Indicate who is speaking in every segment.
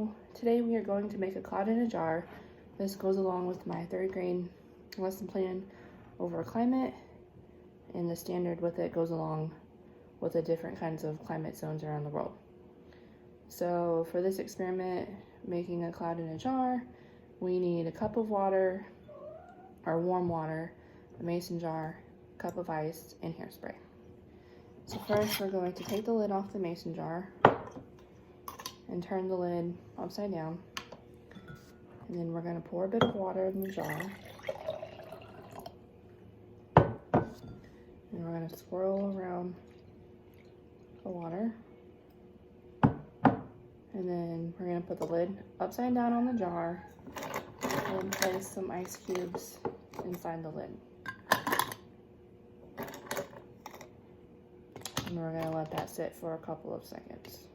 Speaker 1: So today we are going to make a cloud in a jar. This goes along with my 3rd grade lesson plan over climate, and the standard with it goes along with the different kinds of climate zones around the world. So for this experiment, making a cloud in a jar, we need a cup of water, or warm water, a mason jar, a cup of ice, and hairspray. So first we're going to take the lid off the mason jar and turn the lid upside down. And then we're going to pour a bit of water in the jar. And we're going to swirl around the water. And then we're going to put the lid upside down on the jar and place some ice cubes inside the lid. And we're going to let that sit for a couple of seconds.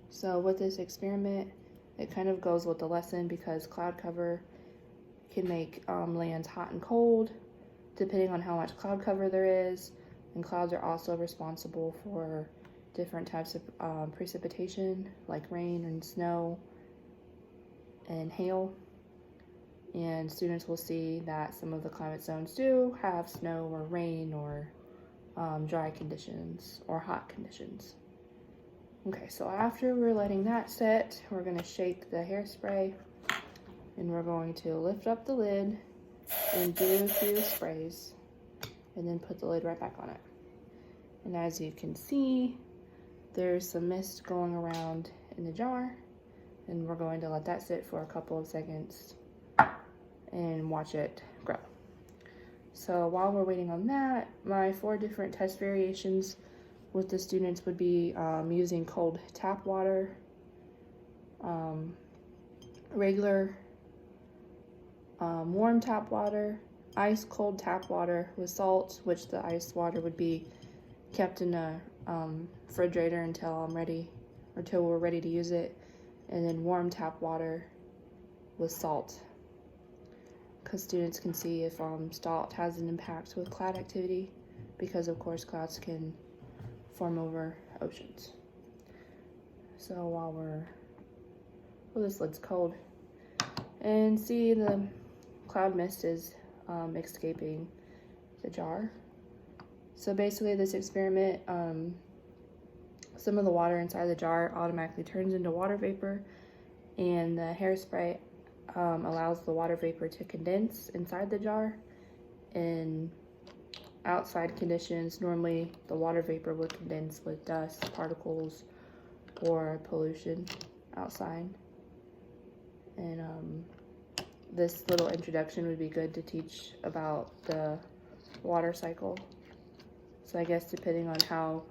Speaker 1: So with this experiment, it kind of goes with the lesson because cloud cover can make lands hot and cold depending on how much cloud cover there is. And clouds are also responsible for different types of precipitation like rain and snow and hail. And students will see that some of the climate zones do have snow or rain or dry conditions or hot conditions. Okay, so after we're letting that set, we're going to shake the hairspray and we're going to lift up the lid and do a few sprays and then put the lid right back on it. And as you can see, there's some mist going around in the jar, and we're going to let that sit for a couple of seconds and watch it grow. So while we're waiting on that, my 4 different test variations with the students would be using cold tap water, regular warm tap water, ice cold tap water with salt, which the ice water would be kept in a refrigerator until we're ready to use it, and then warm tap water with salt, because students can see if salt has an impact with cloud activity, because of course clouds can form over oceans. So while this lid's cold, and see the cloud mist is escaping the jar. So basically this experiment, some of the water inside the jar automatically turns into water vapor, and the hairspray allows the water vapor to condense inside the jar. In outside conditions, normally the water vapor would condense with dust, particles, or pollution outside. And this little introduction would be good to teach about the water cycle. So I guess depending on how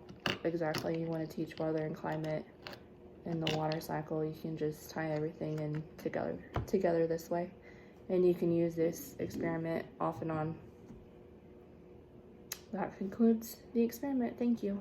Speaker 1: exactly you want to teach weather and climate and the water cycle, you can just tie everything in together this way. And you can use this experiment off and on. That concludes the experiment. Thank you.